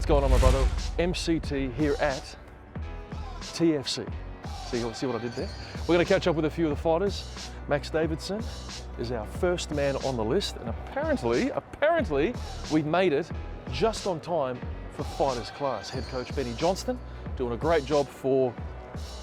going on, my brother? MCT here at TFC. See what I did there? We're going to catch up with a few of the fighters. Max Davidson is our first man on the list, and apparently we've made it just on time for fighters class. Head coach Benny Johnston doing a great job for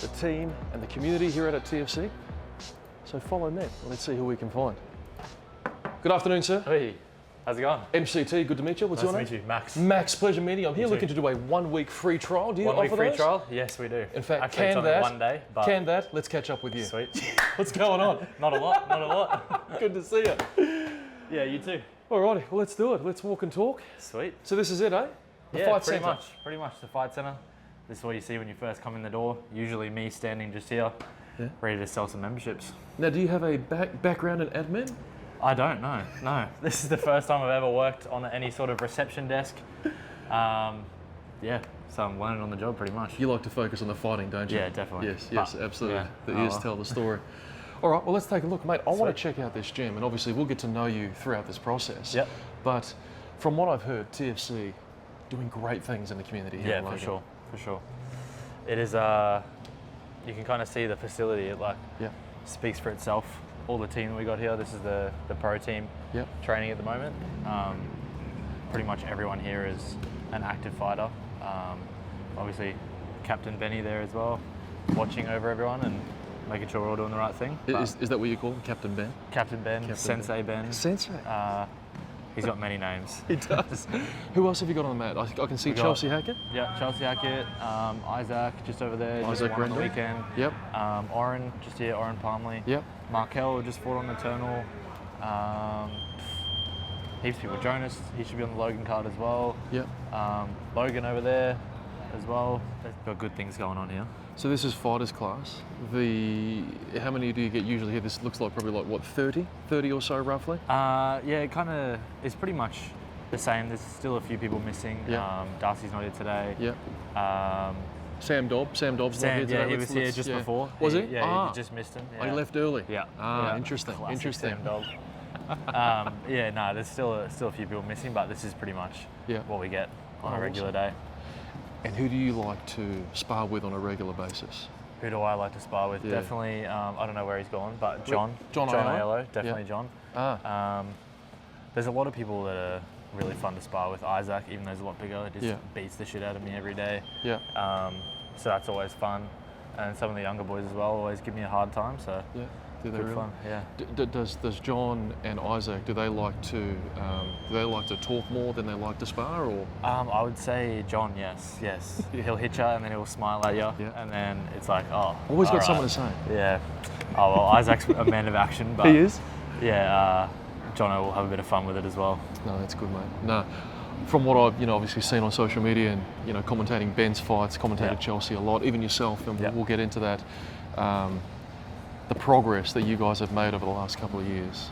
the team and the community here at TFC. So follow me. Let's see who we can find. Good afternoon, sir. Hey, how's it going? MCT, good to meet you. What's your name? Nice to meet you, Max. Max, pleasure meeting you. I'm here You looking too. to do a 1 week free trial. Do you offer free those? trial? Yes, we do. In fact, actually, it's only one day, but can that? Let's catch up with you. sweet. What's going on? Not a lot. Good to see you. Yeah, you too. Alrighty, well let's do it. Let's walk and talk. Sweet. So this is it, eh? The Yeah, fight pretty centre. much the fight center. This is what you see when you first come in the door. Usually me standing just here, ready to sell some memberships. Now, do you have a background in admin? I don't know. No, this is the first time I've ever worked on any sort of reception desk. Yeah, so I'm learning on the job pretty much. You like to focus on the fighting, don't you? Yeah, definitely. Yes, absolutely. yeah. The ears tell the story. All right, well let's take a look, mate. I want to check out this gym, and obviously we'll get to know you throughout this process. Yep. But from what I've heard, TFC doing great things in the community here. Yeah, in Logan. for sure. It is. You can kind of see the facility. It speaks for itself. All the team that we got here. This is the pro team training at the moment. Pretty much everyone here is an active fighter. Obviously, Captain Benny there as well, watching over everyone and making sure we're all doing the right thing. Is that what you call him, Captain Ben? Captain Ben, Sensei Ben. Sensei. He's got many names. He does. Who else have you got on the mat? I can see Chelsea Hackett. Yeah, Chelsea Hackett, Isaac just over there. Isaac just won on the Rendon. weekend. Yep. Oren just here, Oren Palmley. Yep. Markel just fought on Eternal. Heaps of people. Jonas, he should be on the Logan card as well. Yep. Logan over there as well. They've got good things going on here. So this is fighters class. How many do you get usually here? This looks like probably like what, 30 or so roughly? Yeah, it kind of is pretty much the same. There's still a few people missing. Yeah. Darcy's not here today. Yep. Sam, Sam's not here today. he was here just before. Was he? Yeah, you just missed him. Oh, Yeah. he left early. Yeah. Ah, interesting. Classic Interesting. Sam dog. Yeah, no, there's still a few people missing, but this is pretty much what we get on a regular day. And who do you like to spar with on a regular basis? Who do I like to spar with? Yeah. Definitely, I don't know where he's gone, but John Aiello? Aiello, definitely John. There's a lot of people that are really fun to spar with. Isaac, even though he's a lot bigger, just beats the shit out of me every day. Yeah. So that's always fun. And some of the younger boys as well always give me a hard time, so Yeah. Do they good really? fun. Yeah. Does John and Isaac, do they like to talk more than they like to spar, or? I would say John, yes. He'll hit you and then he'll smile at you, and then it's like, oh. Always got all something right. to say. Yeah. Oh well, Isaac's a man of action, but He is? yeah, John will have a bit of fun with it as well. No, that's good, mate. No, from what I've obviously seen on social media and commentating Ben's fights, commentated Chelsea a lot, even yourself, and we'll get into that. The progress that you guys have made over the last couple of years.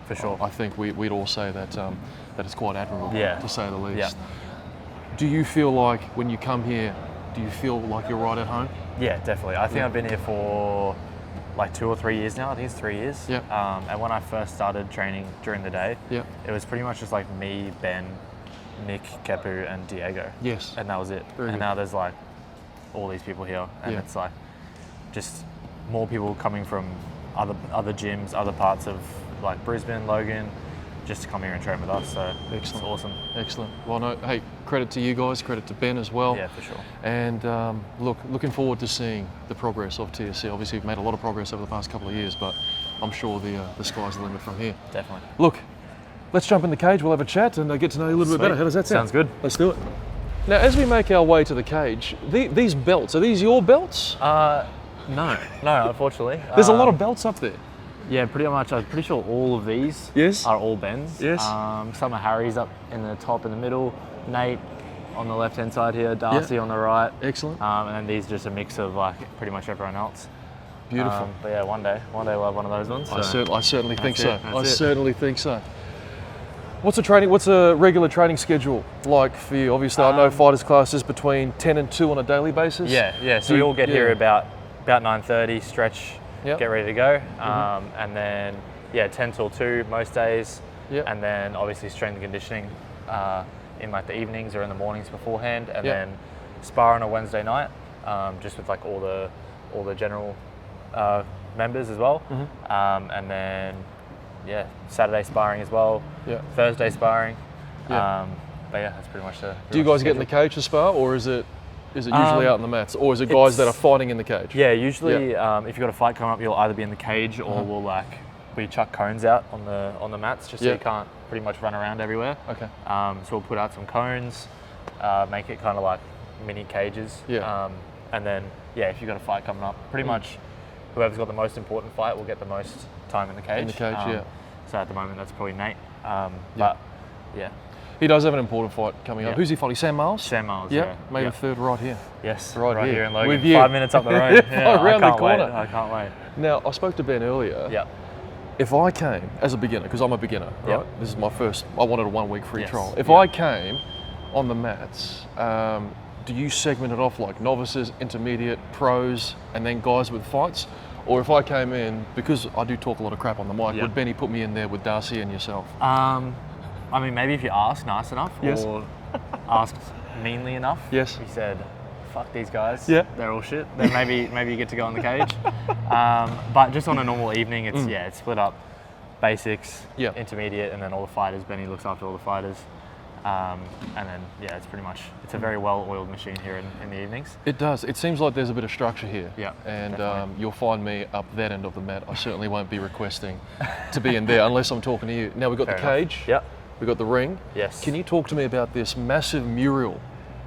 For sure. I think we'd all say that that it's quite admirable, to say the least. Yeah. Do you feel like when you come here, do you feel like you're right at home? Yeah, definitely. I think I've been here for like 2 or 3 years now. I think it's 3 years. Yeah. And when I first started training during the day, Yeah. it was pretty much just like me, Ben, Nick, Kepu, and Diego. Yes. And that was it. Very and good. now there's like all these people here, and it's like just more people coming from other gyms, other parts of like Brisbane, Logan, just to come here and train with us. So it's awesome. Excellent. Well, no, hey, credit to you guys, credit to Ben as well. Yeah, for sure. And looking forward to seeing the progress of TSC. Obviously, we've made a lot of progress over the past couple of years, but I'm sure the sky's the limit from here. Definitely. Look, let's jump in the cage. We'll have a chat and get to know you a little bit better. How does that sound? Sounds good. Let's do it. Now, as we make our way to the cage, these belts, are these your belts? No, unfortunately. There's a lot of belts up there. Yeah, pretty much. I'm pretty sure all of these are all Ben's. Yes. Some are Harry's up in the top in the middle, Nate on the left-hand side here, Darcy on the right. Excellent. And then these are just a mix of like pretty much everyone else. Beautiful. But yeah, one day we'll have one of those ones. I certainly think so. That's it. Certainly think so. What's a regular training schedule like for you? Obviously, I know fighters classes between 10 and 2 on a daily basis. Yeah. So we all get here about 9:30, stretch, get ready to go, and then 10 till 2 most days, and then obviously strength and conditioning in like the evenings or in the mornings beforehand, and then spar on a Wednesday night, just with like all the general members as well, and then Saturday sparring as well, Thursday sparring, but yeah, that's pretty much the. Do you guys get in the cage to spar, or is it usually out on the mats, or is it guys that are fighting in the cage? Yeah, usually if you've got a fight coming up, you'll either be in the cage or we chuck cones out on the mats just so you can't pretty much run around everywhere. Okay. So we'll put out some cones, make it kind of like mini cages. And then if you've got a fight coming up, pretty much whoever's got the most important fight will get the most time in the cage. In the cage, So at the moment that's probably Nate. But yeah. He does have an important fight coming up. Who's he fighting? Sam Miles? Sam Miles, Maybe the third right here. Yes, right here in Logan. With you. 5 minutes up the road. Around the corner. I can't wait. Now, I spoke to Ben earlier. Yeah. If I came as a beginner, because I'm a beginner, right? This is my first, I wanted a 1 week free trial. If I came on the mats, do you segment it off like novices, intermediate, pros, and then guys with fights? Or if I came in, because I do talk a lot of crap on the mic, would Benny put me in there with Darcy and yourself? I mean, maybe if you ask nice enough or asked meanly enough. Yes. You said, fuck these guys. Yeah. They're all shit. Then maybe you get to go in the cage. But just on a normal evening, it's it's split up. Basics, intermediate, and then all the fighters. Benny looks after all the fighters. And then, it's pretty much, it's a very well-oiled machine here in the evenings. It does. It seems like there's a bit of structure here. Yeah, and you'll find me up that end of the mat. I certainly won't be requesting to be in there unless I'm talking to you. Now, we've got the cage. Yep. We've got the ring. Yes. Can you talk to me about this massive mural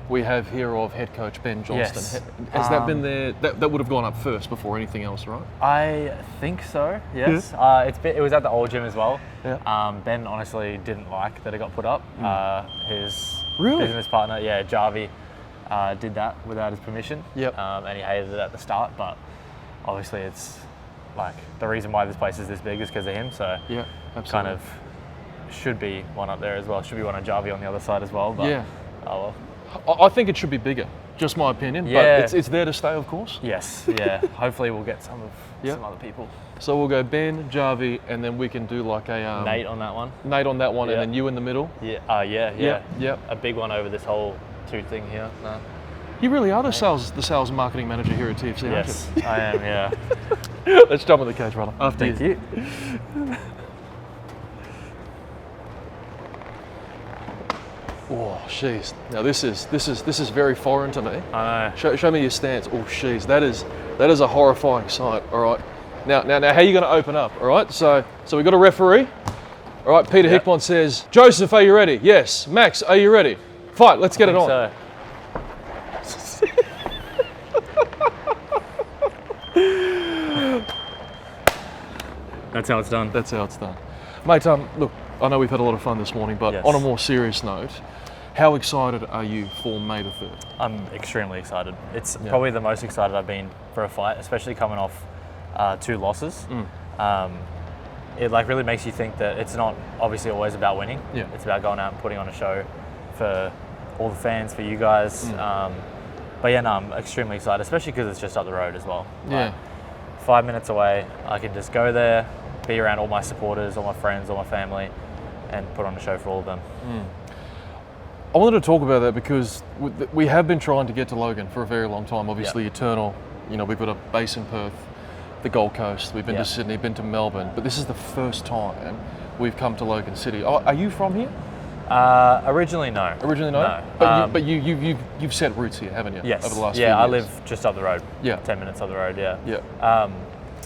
we have here of head coach Ben Johnston? Yes. Has that been there? That would have gone up first before anything else, right? I think so, yes. It was at the old gym as well. Yeah. Ben honestly didn't like that it got put up. His business partner, Jarvi, did that without his permission. Yep. And he hated it at the start, but obviously it's like the reason why this place is this big is because of him. So kind of should be one up there as well. Should be one of Jarvi on the other side as well. But, oh well. I think it should be bigger, just my opinion, but it's there to stay, of course. Yes, hopefully we'll get some other people. So we'll go Ben, Jarvi, and then we can do like a... Nate on that one. Nate on that one, and then you in the middle. Yeah. A big one over this whole two thing here. No. You really are the sales and marketing manager here at TFC, aren't you? Yes, I am, yeah. Let's jump in the cage, brother. Thank you. Oh, jeez. Now this is very foreign to me. I know. Show me your stance. Oh, jeez. That is a horrifying sight. All right. Now, how are you going to open up? All right. So we've got a referee. All right. Peter Hickmont says, Joseph, are you ready? Yes. Max, are you ready? Fight. Let's get it on. So. That's how it's done. That's how it's done. Mate, look, I know we've had a lot of fun this morning, but on a more serious note, how excited are you for May the 3rd? I'm extremely excited. It's probably the most excited I've been for a fight, especially coming off 2 losses. It like really makes you think that it's not obviously always about winning. Yeah. It's about going out and putting on a show for all the fans, for you guys. But I'm extremely excited, especially because it's just up the road as well. Yeah. 5 minutes away, I can just go there, be around all my supporters, all my friends, all my family, and put on a show for all of them. I wanted to talk about that because we have been trying to get to Logan for a very long time. Obviously, Eternal, we've got a base in Perth, the Gold Coast, we've been to Sydney, been to Melbourne, but this is the first time we've come to Logan City. Are you from here? Originally, no. Originally, no? No. But you've set roots here, haven't you? Yes. Over the last few years. I live just up the road. Yeah. 10 minutes up the road, Yeah.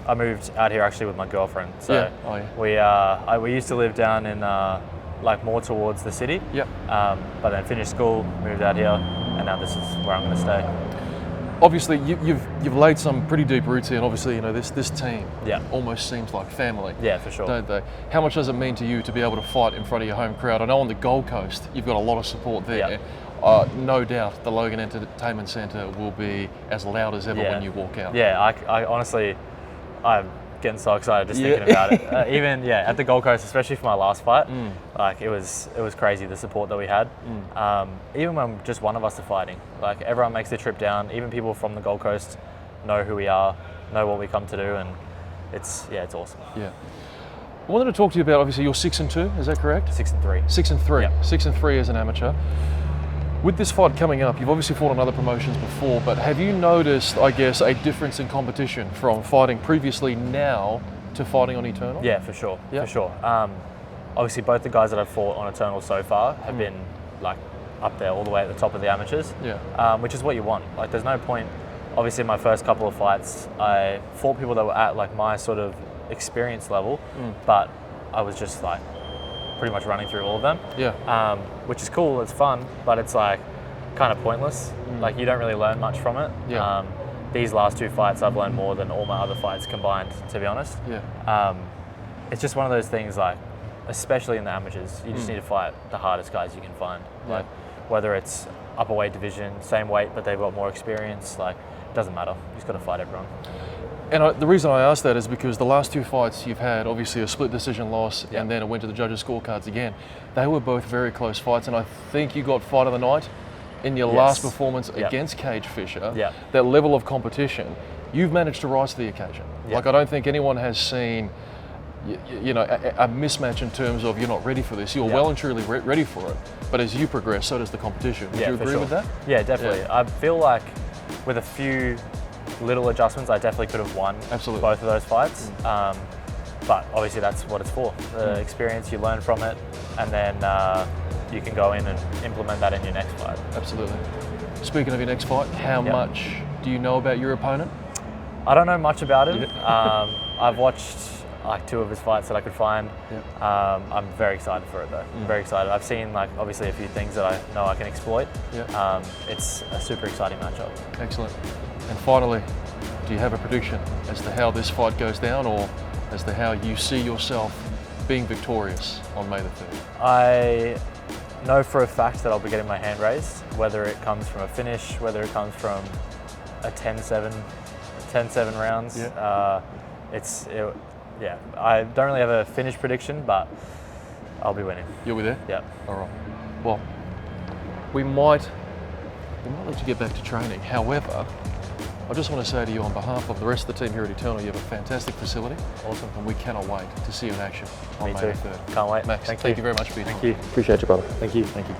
I moved out here actually with my girlfriend. So we used to live down in like more towards the city. Yeah. But then finished school, moved out here, and now this is where I'm going to stay. Obviously, you've laid some pretty deep roots here, and obviously, this team almost seems like family. Yeah, for sure. Don't they? How much does it mean to you to be able to fight in front of your home crowd? I know on the Gold Coast, you've got a lot of support there. No doubt the Logan Entertainment Centre will be as loud as ever when you walk out. Yeah, I honestly, I'm getting so excited just thinking about it. Even at the Gold Coast, especially for my last fight, like it was crazy the support that we had. Even when just one of us are fighting, like everyone makes the trip down. Even people from the Gold Coast know who we are, know what we come to do, and it's awesome. Yeah. I wanted to talk to you about, obviously you're 6-2, is that correct? 6-3. 6-3. Yep. 6-3 as an amateur. With this fight coming up, you've obviously fought on other promotions before, but have you noticed, I guess, a difference in competition from fighting previously now to fighting on Eternal? Yeah, for sure. Yep. For sure. Obviously, both the guys that I've fought on Eternal so far have been like up there, all the way at the top of the amateurs. Yeah. Which is what you want. Like, there's no point. Obviously, in my first couple of fights, I fought people that were at like my sort of experience level, but I was just like pretty much running through all of them. Yeah. Which is cool. It's fun, but it's like kind of pointless. Like, you don't really learn much from it. Yeah. These last 2 fights, I've learned more than all my other fights combined, to be honest. Yeah. It's just one of those things, like, especially in the amateurs, you just need to fight the hardest guys you can find. Yeah. Like, whether it's upper weight division, same weight, but they've got more experience, like, it doesn't matter. You just got to fight everyone. And the reason I ask that is because the last 2 fights you've had, obviously a split decision loss, and then it went to the judges' scorecards again. They were both very close fights, and I think you got fight of the night in your last performance against Cage Fisher. That level of competition, you've managed to rise to the occasion. Like, I don't think anyone has seen, you know, a mismatch in terms of you're not ready for this. You're well and truly ready for it. But as you progress, so does the competition. Would you agree with that? Yeah, definitely. I feel like with a few little adjustments, I definitely could have won both of those fights. But obviously that's what it's for. The experience, you learn from it, and then you can go in and implement that in your next fight. Absolutely. Speaking of your next fight, how much do you know about your opponent? I don't know much about him. I've watched like 2 of his fights that I could find. I'm very excited for it though. Very excited. I've seen like obviously a few things that I know I can exploit. It's a super exciting matchup. Excellent. And finally, do you have a prediction as to how this fight goes down, or as to how you see yourself being victorious on May the 3rd? I know for a fact that I'll be getting my hand raised, whether it comes from a finish, whether it comes from a 10-7 rounds. Yeah, I don't really have a finish prediction, but I'll be winning. You'll be there? Yeah. All right. Well, we might let you get back to training. However, I just want to say to you on behalf of the rest of the team here at Eternal, you have a fantastic facility. Awesome. And we cannot wait to see you in action on Me May too. the 3rd. Can't wait. Max, thank you very much for your time. Thank you. Appreciate you, brother. Thank you. Thank you.